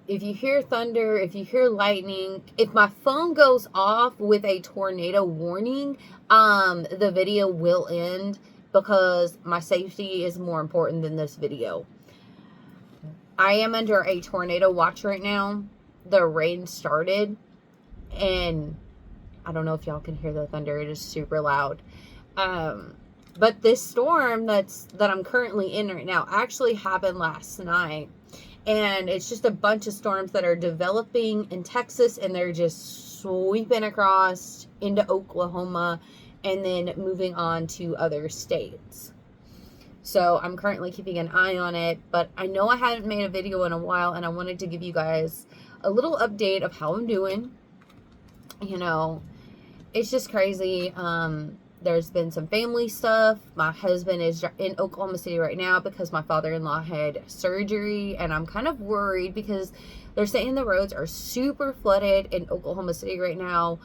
if you hear thunder, if you hear lightning, if my phone goes off with a tornado warning, the video will end because my safety is more important than this video. I am under a tornado watch right now. The rain started, and I don't know if y'all can hear the thunder. It is super loud. But this storm that I'm currently in right now actually happened last night. And it's just a bunch of storms that are developing in Texas, and they're just sweeping across into Oklahoma and then moving on to other states. So I'm currently keeping an eye on it, but I know I hadn't made a video in a while, and I wanted to give you guys a little update of how I'm doing. You know, it's just crazy. There's been some family stuff. My husband is in Oklahoma City right now because my father-in-law had surgery, and I'm kind of worried because they're saying the roads are super flooded in Oklahoma City right now.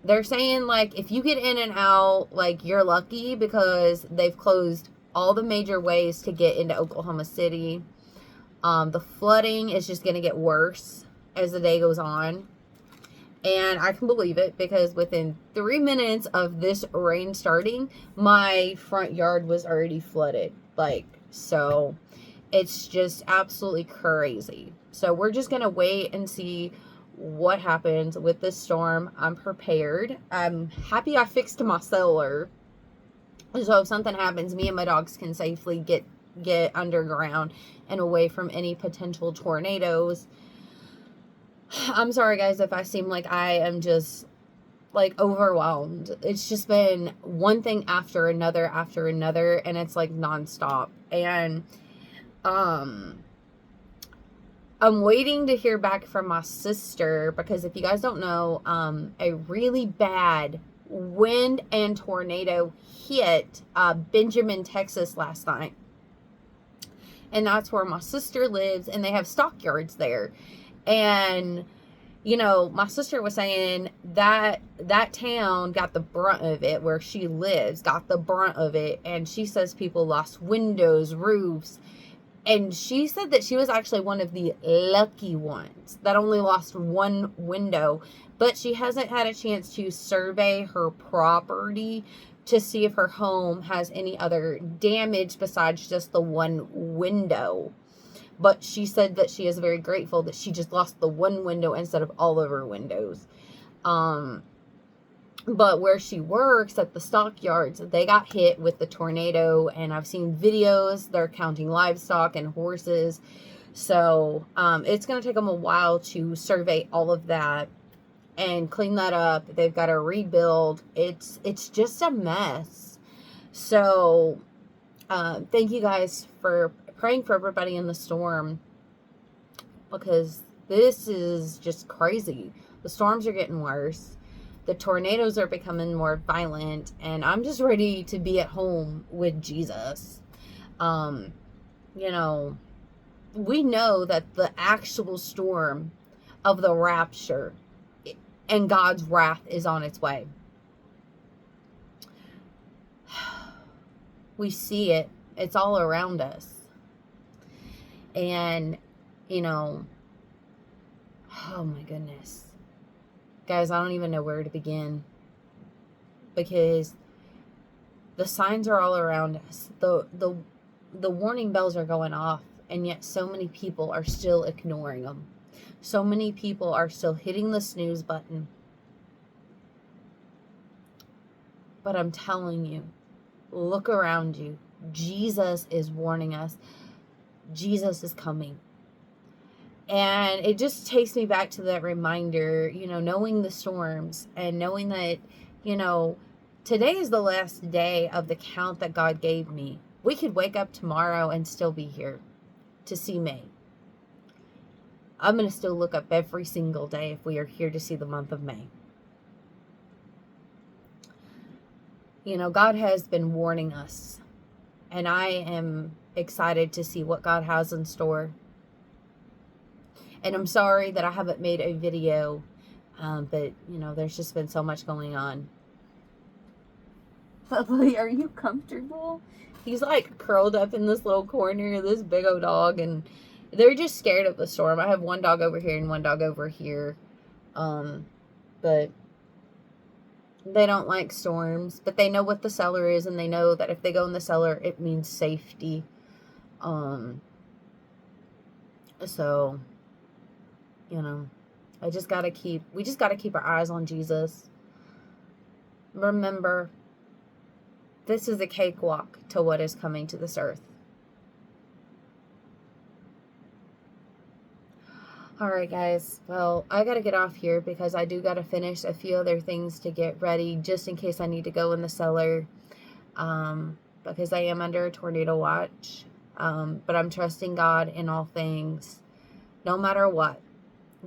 They're saying, like, if you get in and out, like, you're lucky because they've closed all the major ways to get into Oklahoma City. The flooding is just going to get worse as the day goes on. And I can believe it because within 3 minutes of this rain starting, my front yard was already flooded. Like, so it's just absolutely crazy. So we're just going to wait and see what happens with this storm. I'm prepared. I'm happy I fixed my cellar. So if something happens, me and my dogs can safely get underground and away from any potential tornadoes. I'm sorry, guys, if I seem like I am just, like, overwhelmed. It's just been one thing after another, and it's, like, nonstop. And, I'm waiting to hear back from my sister, because if you guys don't know, a really bad wind and tornado hit, Benjamin, Texas last night. And that's where my sister lives, and they have stockyards there. And, you know, my sister was saying that that town got the brunt of it, where she lives, got the brunt of it. And she says people lost windows, roofs. And she said that she was actually one of the lucky ones that only lost one window. But she hasn't had a chance to survey her property to see if her home has any other damage besides just the one window. But she said that she is very grateful that she just lost the one window instead of all of her windows. But where she works at the stockyards, they got hit with the tornado, and I've seen videos. They're counting livestock and horses. So it's going to take them a while to survey all of that and clean that up. They've got to rebuild. It's just a mess. So thank you guys for praying for everybody in the storm, because this is just crazy. The storms are getting worse. The tornadoes are becoming more violent, and I'm just ready to be at home with Jesus. You know, we know that the actual storm of the rapture and God's wrath is on its way. We see it. It's all around us. And, you know, oh my goodness. Guys, I don't even know where to begin, because the signs are all around us. The warning bells are going off, and yet so many people are still ignoring them. So many people are still hitting the snooze button. But I'm telling you, look around you. Jesus is warning us. Jesus is coming. And it just takes me back to that reminder, you know, knowing the storms and knowing that, you know, today is the last day of the count that God gave me. We could wake up tomorrow and still be here to see May. I'm going to still look up every single day if we are here to see the month of May. You know, God has been warning us, and I am excited to see what God has in store. And I'm sorry that I haven't made a video, but, you know, there's just been so much going on. Lovely, are you comfortable? He's, like, curled up in this little corner, this big old dog, and They're just scared of the storm. I have one dog over here and one dog over here. But they don't like storms, but they know what the cellar is, and they know that if they go in the cellar, it means safety. So, you know, we just got to keep our eyes on Jesus. Remember, this is a cakewalk to what is coming to this earth. Alright guys, well, I gotta get off here because I do gotta finish a few other things to get ready just in case I need to go in the cellar, because I am under a tornado watch, but I'm trusting God in all things, no matter what.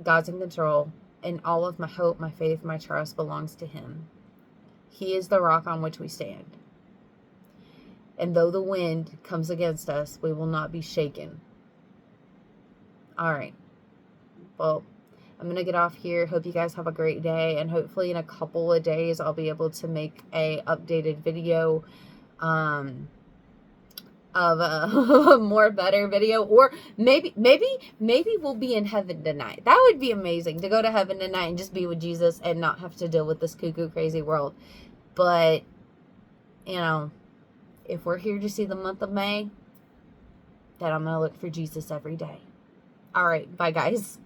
God's in control, and all of my hope, my faith, my trust belongs to Him. He is the rock on which we stand, and though the wind comes against us, we will not be shaken. Alright. Well, I'm going to get off here. Hope you guys have a great day. And hopefully in a couple of days, I'll be able to make a updated video of a more better video. Or maybe we'll be in heaven tonight. That would be amazing, to go to heaven tonight and just be with Jesus and not have to deal with this cuckoo crazy world. But, you know, if we're here to see the month of May, then I'm going to look for Jesus every day. All right. Bye, guys.